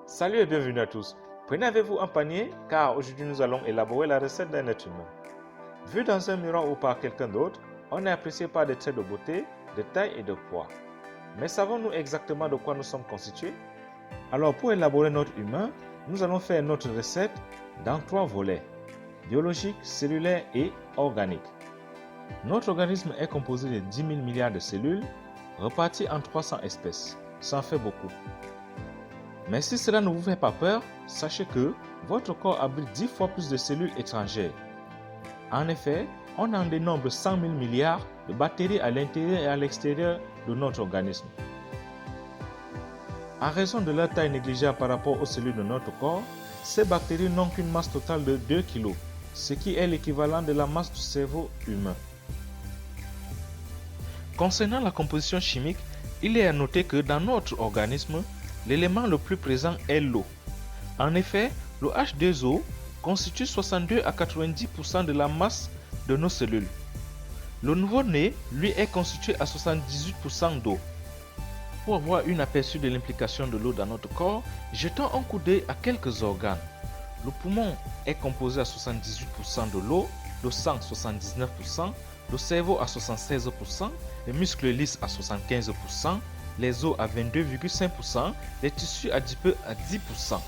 Salut et bienvenue à tous. Prenez avec vous un panier car aujourd'hui nous allons élaborer la recette d'un être humain. Vu dans un miroir ou par quelqu'un d'autre, on est apprécié par des traits de beauté, de taille et de poids. Mais savons-nous exactement de quoi nous sommes constitués? Alors pour élaborer notre humain, nous allons faire notre recette dans 3 volets: biologique, cellulaire et organique. Notre organisme est composé de 10 000 milliards de cellules reparties en 300 espèces. Ça en fait beaucoup. Mais si cela ne vous fait pas peur, sachez que votre corps abrite 10 fois plus de cellules étrangères. En effet, on en dénombre 100 000 milliards de bactéries à l'intérieur et à l'extérieur de notre organisme. En raison de leur taille négligeable par rapport aux cellules de notre corps, ces bactéries n'ont qu'une masse totale de 2 kg, ce qui est l'équivalent de la masse du cerveau humain. Concernant la composition chimique, il est à noter que dans notre organisme, l'élément le plus présent est l'eau. En effet, le H2O constitue 62 à 90% de la masse de nos cellules. Le nouveau-né, lui, est constitué à 78% d'eau. Pour avoir un aperçu de l'implication de l'eau dans notre corps, jetons un coup d'œil à quelques organes. Le poumon est composé à 78% de l'eau, le sang 79%, le cerveau à 76%, les muscles lisses à 75%, les os à 22,5%, les tissus adipeux à 10%.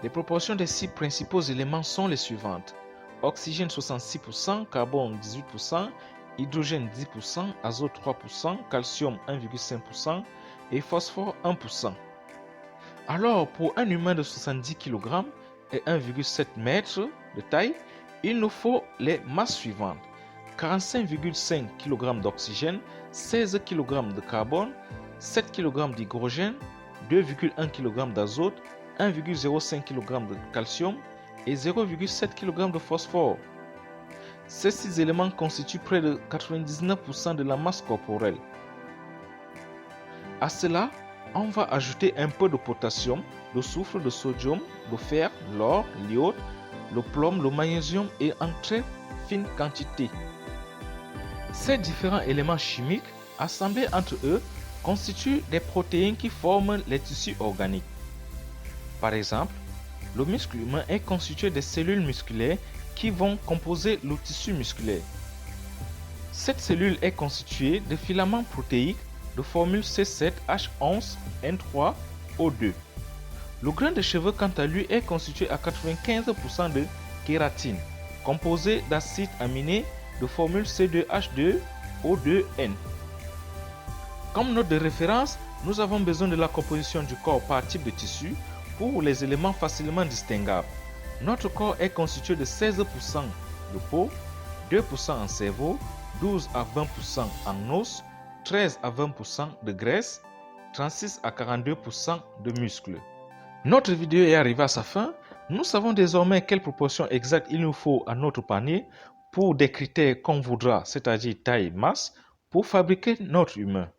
Les proportions des 6 principaux éléments sont les suivantes: oxygène 66%, carbone 18%, hydrogène 10%, azote 3%, calcium 1,5% et phosphore 1%. Alors, pour un humain de 70 kg et 1,7 m de taille, il nous faut les masses suivantes: 45,5 kg d'oxygène, 16 kg de carbone, 7 kg d'hydrogène, 2,1 kg d'azote, 1,05 kg de calcium et 0,7 kg de phosphore. Ces 6 éléments constituent près de 99% de la masse corporelle. À cela, on va ajouter un peu de potassium, le soufre, le sodium, le fer, l'or, l'iode, le plomb, le magnésium et en très fine quantité. Ces différents éléments chimiques, assemblés entre eux, constituent des protéines qui forment les tissus organiques. Par exemple, le muscle humain est constitué de cellules musculaires qui vont composer le tissu musculaire. Cette cellule est constituée de filaments protéiques de formule C7H11N3O2. Le grain de cheveux, quant à lui, est constitué à 95% de kératine, composé d'acides aminés de formule C2H2O2N. Comme note de référence, nous avons besoin de la composition du corps par type de tissu pour les éléments facilement distinguables. Notre corps est constitué de 16% de peau, 2% en cerveau, 12 à 20% en os, 13 à 20% de graisse, 36 à 42% de muscles. Notre vidéo est arrivée à sa fin. Nous savons désormais quelle proportion exacte il nous faut à notre panier pour des critères qu'on voudra, c'est-à-dire taille, masse, pour fabriquer notre humain.